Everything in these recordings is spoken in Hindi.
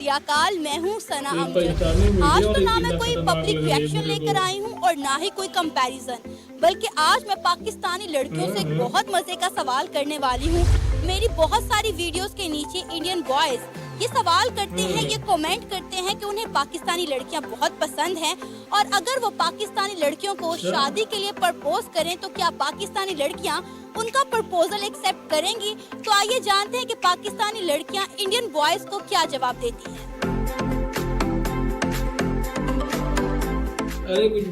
काल मैं हूँ सना अमजद। आज तो ना मैं कोई पब्लिक रिएक्शन लेकर आई हूँ और ना ही कोई कंपैरिजन, बल्कि आज मैं पाकिस्तानी लड़कियों से एक बहुत मजे का सवाल करने वाली हूँ। मेरी बहुत सारी वीडियोस के नीचे इंडियन बॉयज ये सवाल करते हैं, ये कमेंट करते हैं कि उन्हें पाकिस्तानी लड़कियां बहुत पसंद हैं और अगर वो पाकिस्तानी लड़कियों को शादी के लिए प्रपोज करें तो क्या पाकिस्तानी लड़कियां उनका प्रपोजल एक्सेप्ट करेंगी। तो आइए जानते हैं कि पाकिस्तानी लड़कियां इंडियन बॉयज को क्या जवाब देती हैं।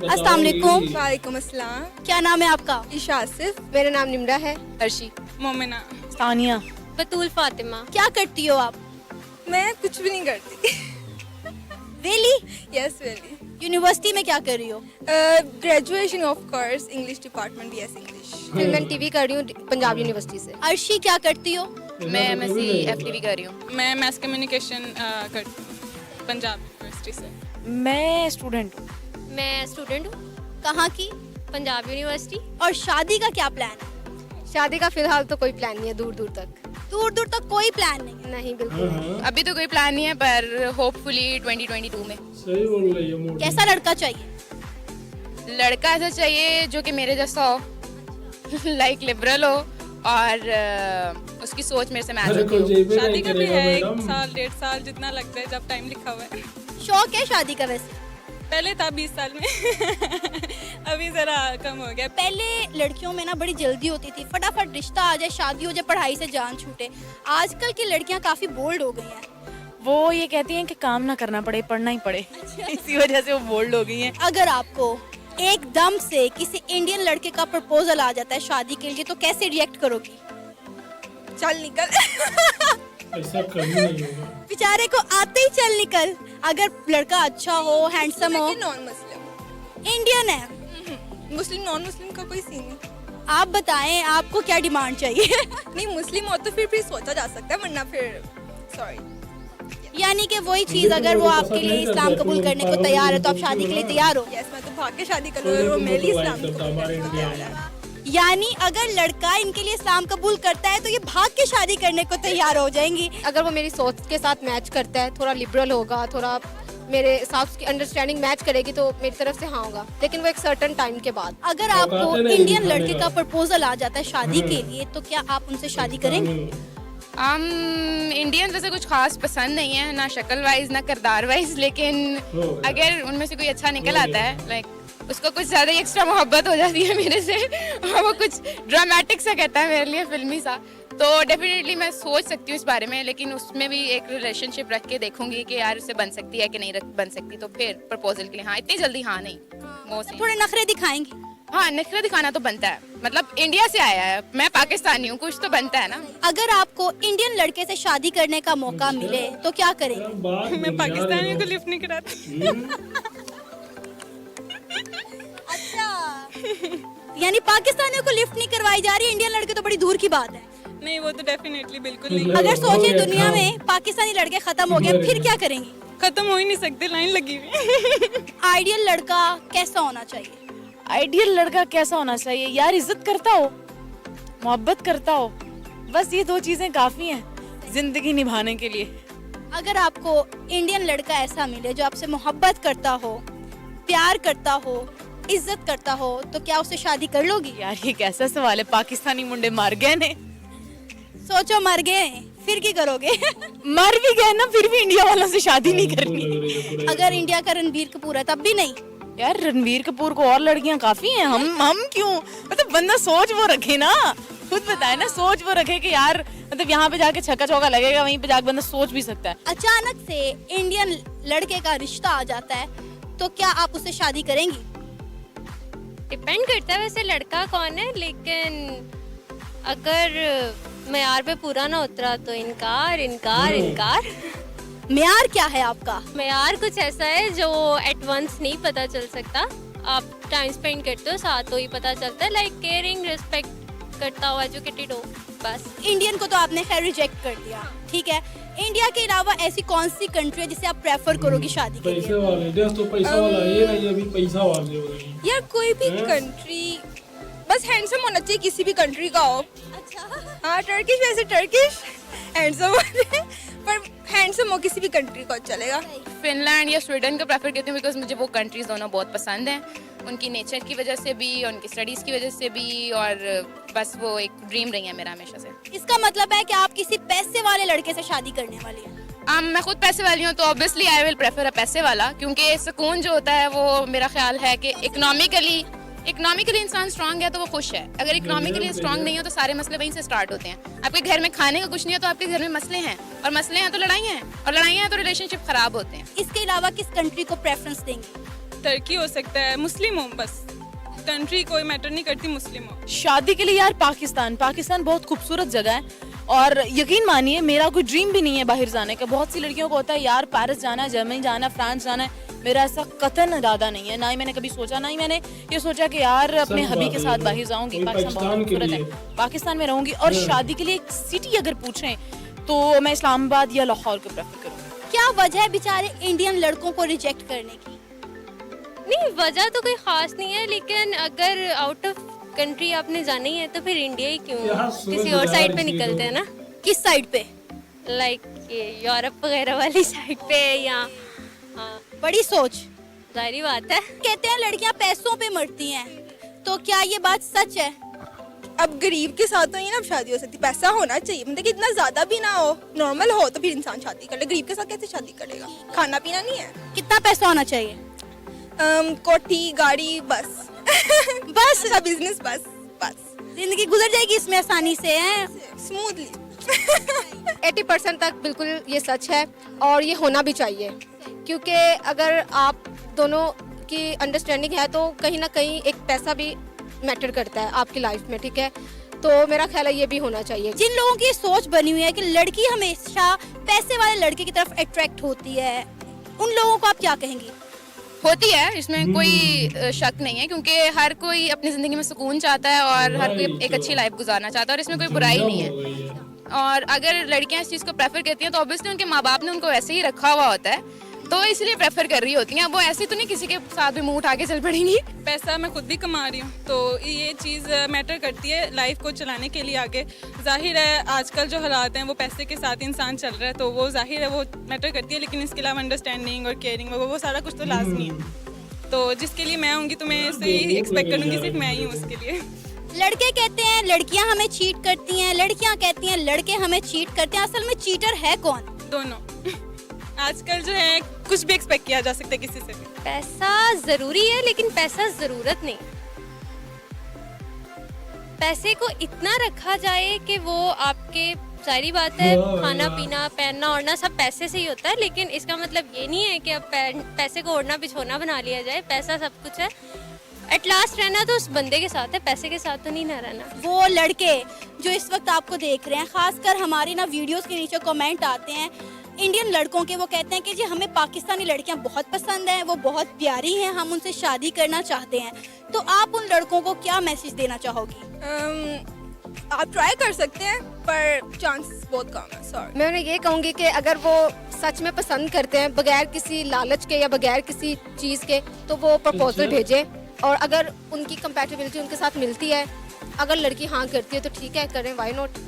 अस्सलाम वालेकुम। वालेकुम अस्सलाम। क्या नाम है आपका? ईशा आसिफ। मेरा नाम निम्रा है। अर्शी। मोमिना। तानिया। बतूल फातिमा। क्या करती हो आप? मैं कुछ भी नहीं करती। वेली? यस वेली। यूनिवर्सिटी में क्या कर रही हो? Graduation of course English department BS English. Film and TV कर रही हूँ पंजाब यूनिवर्सिटी से। अर्शी क्या करती हो? मैं एमएससी एफटीवी कर रही हूँ। मैं मैस कम्युनिकेशन करती हूँ पंजाब यूनिवर्सिटी से। मैं स्टूडेंट हूँ। मैं स्टूडेंट हूँ। कहाँ की? पंजाब यूनिवर्सिटी। और शादी का क्या प्लान है? शादी का फिलहाल तो कोई प्लान नहीं है, दूर दूर तक दूर दूर तक कोई प्लान नहीं है? नहीं, बिल्कुल नहीं। अभी तो कोई प्लान नहीं है, पर होपफुली 2022 में। सही बोल रही है मोटी। कैसा लड़का चाहिए? लड़का ऐसा चाहिए जो कि मेरे जैसा हो, लाइक लिबरल हो और उसकी सोच मेरे से मैच अरे होती हो। कोई जेबे शादी नहीं का भी करेगा है 1 मैडम। साल 1.5 साल जितना लगता है जब टाइम लिखा हुआ है। शौक है शादी का? वैसे पहले था 20 साल में अभी जरा कम हो गया। पहले लड़कियों में ना बड़ी जल्दी होती थी, फटाफट रिश्ता आ जाए, शादी हो जाए, पढ़ाई से जान छूटे। आजकल की लड़कियां काफी बोल्ड हो गई हैं। वो ये कहती हैं कि काम ना करना पड़े, पढ़ना ही पड़े। इसी वजह से वो बोल्ड हो गई हैं। अगर आपको एकदम से किसी इंडियन लड़के का प्रपोजल आ जाता है शादी के लिए तो कैसे रिएक्ट करोगी? चल निकल। ऐसा कभी नहीं होगा। बेचारे को आते ही चल निकल। अगर लड़का अच्छा हो, हैंडसम हो, नॉन मुस्लिम। इंडियन है, मुस्लिम नॉन मुस्लिम का कोई सीन नहीं। आप बताएं आपको क्या डिमांड चाहिए? नहीं मुस्लिम हो तो फिर भी सोचा जा सकता है, वरना फिर सॉरी। यानी कि वही चीज अगर वो आपके लिए इस्लाम कबूल करने को तैयार है तो आप शादी के लिए तैयार हो? यस, मैं तो भाग के शादी कर लूँगी, वो मेरे लिए इस्लाम को हमारे इंडिया में यानी अगर लड़का इनके लिए इस्लाम कबूल करता है तो ये भाग के शादी करने को तैयार हो जाएंगी। अगर वो मेरी सोच के साथ मैच करता है, थोड़ा लिबरल होगा, थोड़ा मेरे हिसाब की अंडरस्टैंडिंग मैच करेगी तो मेरी तरफ से हाँ होगा, लेकिन वो एक सर्टेन टाइम के बाद। अगर आपको इंडियन लड़के का प्रपोजल आ जाता है शादी के लिए तो क्या आप उनसे शादी करेंगे? इंडियन वैसे कुछ खास पसंद नहीं है, ना शक्ल वाइज ना किरदार वाइज, लेकिन अगर उनमें से कोई अच्छा निकल आता है, लाइक उसको कुछ ज़्यादा ही एक्स्ट्रा मोहब्बत हो जाती है मेरे से और वो कुछ ड्रामेटिक सा कहता है मेरे लिए, फिल्मी सा, तो डेफिनेटली मैं सोच सकती हूँ इस बारे में, लेकिन उसमें भी एक रिलेशनशिप रख के देखूंगी कि यार उससे बन सकती है कि नहीं बन सकती, तो फिर प्रपोजल के लिए हाँ, इतनी जल्दी हाँ नहीं। थोड़े नखरे दिखाएंगी? हाँ, नखरे दिखाना तो बनता है, मतलब इंडिया से आया है, मैं पाकिस्तानी हूँ, कुछ तो बनता है ना। अगर आपको इंडियन लड़के से शादी करने का मौका मिले तो क्या करेंगे? मैं पाकिस्तानियों को लिफ्ट नहीं कराती। अच्छा, यानी पाकिस्तानियों को लिफ्ट नहीं करवाई जा रही, इंडियन लड़के तो बड़ी दूर की बात है। नहीं वो तो डेफिनेटली बिल्कुल नहीं। अगर सोचे दुनिया में पाकिस्तानी लड़के खत्म हो गए फिर क्या करेंगी? खत्म हो ही नहीं सकते, लाइन लगी हुई। आइडियल लड़का कैसा होना चाहिए? आइडियल लड़का कैसा होना चाहिए? यार इज्जत करता हो, मोहब्बत करता हो, बस ये 2 चीजें काफी हैं जिंदगी निभाने के लिए। अगर आपको इंडियन लड़का ऐसा मिले जो आपसे मोहब्बत करता हो, प्यार करता हो, इज्जत करता हो, तो क्या उससे शादी कर लोगी? यार ये कैसा सवाल है, पाकिस्तानी मुंडे मर गए ने। सोचो मर गए फिर क्या करोगे? मर भी गए ना, फिर भी इंडिया वालों से शादी नहीं करनी। अगर इंडिया का रणबीर कपूर है तब भी नहीं? यार रणबीर कपूर को और लड़कियां काफी हैं, हम क्यों, मतलब बंदा सोच वो रखे ना, खुद बताए ना, सोच वो रखे कि यार मतलब यहाँ पे जाके छक्का चौका लगेगा, वहीं पे जाके बंदा सोच भी सकता है। अचानक से इंडियन लड़के का रिश्ता आ जाता है तो क्या आप उससे शादी करेंगी? डिपेंड करता है वैसे लड़का कौन है, लेकिन अगर मेयार पे पूरा ना उतरा तो इनकार इनकार इनकार। मेयार क्या है आपका? मेयार कुछ ऐसा है जो एट वंस नहीं पता चल सकता, आप टाइम स्पेंड करते हो साथ तो ही पता चलता है, लाइक केयरिंग, रिस्पेक्ट करता हो, एजुकेटेड हो, बस। इंडियन को तो आपने खैर रिजेक्ट कर दिया, ठीक है। इंडिया के अलावा ऐसी कौन सी कंट्री है जिसे आप प्रेफर करोगी शादी के पैसे लिए? वाले देश तो पैसा वाला ये नहीं, अभी पैसा वाले हो गए। यार कोई भी कंट्री, बस हैंडसम होना चाहिए, किसी भी कंट्री का हो। अच्छा, हाँ टर्किश, वैसे टर्किश हैंडसम पर हैंडसम हो किसी भी कंट्री को चलेगा। फिनलैंड या स्वीडन को प्रेफर करती हूँ बिकॉज मुझे वो कंट्रीज दोनों बहुत पसंद हैं, उनकी नेचर की वजह से भी, उनकी स्टडीज़ की वजह से भी, और बस वो एक ड्रीम रही है मेरा हमेशा से। इसका मतलब है कि आप किसी पैसे वाले लड़के से शादी करने वाली हैं। मैं खुद पैसे वाली हूँ तो ऑब्वियसली आई विल प्रेफर अ पैसे वाला, क्योंकि सुकून जो होता है वो मेरा ख्याल है कि इकोनॉमिकली इंसान स्ट्रांग है तो वो खुश है। अगर इकोनॉमिकली स्ट्रांग नहीं हो तो सारे मसले वहीं से स्टार्ट होते हैं। आपके घर में खाने का कुछ नहीं है तो आपके घर में मसले हैं, और मसले हैं तो लड़ाइयाँ हैं, और लड़ाइयाँ हैं तो रिलेशनशिप खराब होते हैं। इसके अलावा किस कंट्री को प्रेफरेंस देंगे? टर्की हो सकता है, मुस्लिम हो, बस कंट्री कोई मैटर नहीं करती, मुस्लिम हो। शादी के लिए यार पाकिस्तान बहुत खूबसूरत जगह है, और यकीन मानिए मेरा कोई ड्रीम भी नहीं है बाहर जाने का। बहुत सी लड़कियों को होता है यार पेरिस जाना है, जर्मनी जाना है, फ्रांस जाना है। मेरा ऐसा कतन इरादा नहीं है, ना ही मैंने कभी सोचा, ना ही मैंने ये सोचा कि यार अपने हबी के साथ बाहर जाऊंगी। पाकिस्तान बहुत खूबसूरत है, पाकिस्तान में रहूंगी। और शादी के लिए एक सिटी अगर पूछें तो मैं इस्लामाबाद या लाहौर को प्रेफर करूँगी। क्या वजह है बेचारे इंडियन लड़कों को रिजेक्ट करने की? नहीं, वजह तो कोई खास नहीं है, लेकिन अगर आउट ऑफ कंट्री आपने जाना ही है तो फिर इंडिया ही क्यों, किसी और साइड पे निकलते हैं ना। किस साइड पे? लाइक यूरोप वगैरह वाली साइड पे, या हाँ, बड़ी सोच। जाहिर बात है। कहते हैं लड़कियां पैसों पे मरती हैं, तो क्या ये बात सच है? अब गरीब के साथ तो ही ना शादी हो सकती, पैसा होना चाहिए, मतलब कि इतना ज्यादा भी ना हो, नॉर्मल हो तो फिर इंसान शादी कर ले। गरीब के साथ कैसे शादी करेगा? खाना पीना नहीं है। कितना पैसा होना चाहिए? कोठी, गाड़ी, बस बस बिजनेस, बस जिंदगी गुजर जाएगी इसमें आसानी से, है स्मूथली। 80% तक बिल्कुल ये सच है, और ये होना भी चाहिए, क्योंकि अगर आप दोनों की अंडरस्टैंडिंग है तो कहीं ना कहीं एक पैसा भी मैटर करता है आपकी लाइफ में, ठीक है? तो मेरा ख्याल है ये भी होना चाहिए। जिन लोगों की सोच बनी हुई है कि लड़की हमेशा पैसे वाले लड़के की तरफ अट्रैक्ट होती है, उन लोगों को आप क्या कहेंगी? होती है, इसमें कोई शक नहीं है, क्योंकि हर कोई अपनी ज़िंदगी में सुकून चाहता है और हर कोई एक अच्छी लाइफ गुजारना चाहता है, और इसमें कोई बुराई नहीं है। और अगर लड़कियां इस चीज़ को प्रेफर करती हैं तो ऑब्वियसली उनके माँ बाप ने उनको वैसे ही रखा हुआ होता है, तो इसलिए प्रेफर कर रही होती हैं। वो ऐसे तो नहीं किसी के साथ भी मुंह उठा के चल पड़ेंगी। पैसा मैं खुद भी कमा रही हूँ, तो ये चीज़ मैटर करती है लाइफ को चलाने के लिए आगे। जाहिर है आजकल जो हालात हैं वो पैसे के साथ इंसान चल रहा है, तो वो जाहिर है वो मैटर करती है, लेकिन इसके अलावा अंडरस्टैंडिंग और केयरिंग वो सारा कुछ तो लाजमी है। तो जिसके लिए मैं होंगी तो मैं इससे ही एक्सपेक्ट करूँगी सिर्फ मैं ही हूँ उसके लिए। लड़के कहते हैं लड़कियां हमें चीट करती हैं, लड़कियां कहती हैं लड़के हमें चीट करते हैं। असल में चीटर है कौन? दोनों। आजकल जो है कुछ भी एक्सपेक्ट किया जा सकता है किसी से भी। पैसा जरूरी है, लेकिन पैसा जरूरत नहीं। पैसे को इतना रखा जाए कि वो आपके, सारी बात है, खाना पीना पहनना ओढ़ना सब पैसे से ही होता है, लेकिन इसका मतलब ये नहीं है कि अब पैसे को ओढ़ना बिछोना बना लिया जाए। पैसा सब कुछ है, एट लास्ट रहना तो उस बंदे के साथ है, पैसे के साथ तो नहीं ना रहना। वो लड़के जो इस वक्त आपको देख रहे हैं, खासकर हमारी ना वीडियोस के नीचे कमेंट आते हैं इंडियन लड़कों के, वो कहते हैं कि जी हमें पाकिस्तानी लड़कियां बहुत पसंद हैं, वो बहुत प्यारी हैं, हम उनसे शादी करना चाहते हैं। तो आप उन लड़कों को क्या मैसेज देना चाहोगी? आप ट्राई कर सकते हैं पर चांस बहुत कम है। सॉरी। मैं उन्हें ये कहूँगी कि अगर वो सच में पसंद करते हैं बगैर किसी लालच के या बगैर किसी चीज़ के, तो वो प्रपोजल भेजें, और अगर उनकी कंपैटिबिलिटी उनके साथ मिलती है, अगर लड़की हाँ करती है तो ठीक है, करें, व्हाई नॉट।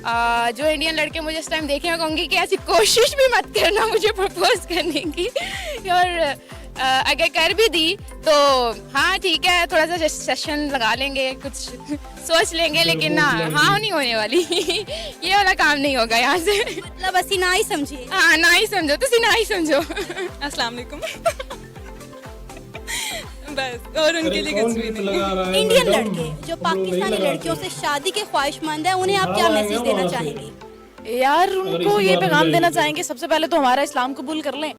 जो इंडियन लड़के मुझे इस टाइम देखें, मैं कहूँगी कि ऐसी कोशिश भी मत करना मुझे प्रपोज करने की, और अगर कर भी दी तो हाँ ठीक है, थोड़ा सा सेशन लगा लेंगे, कुछ सोच लेंगे, लेकिन ना हाँ नहीं होने वाली। ये वाला काम नहीं होगा यहाँ से। मतलब असी ना ही समझिए। हाँ ना ही समझो, तुसी ना ही समझो। अस्सलाम वालेकुम। बस, और उनके लिए कुछ भी नहीं। इंडियन लड़के जो पाकिस्तानी लड़कियों से शादी के ख्वाहिशमंद है, उन्हें आप क्या मैसेज देना चाहेंगी? यार उनको ये पैगाम देना चाहेंगे, सबसे पहले तो हमारा इस्लाम कबूल कर लें।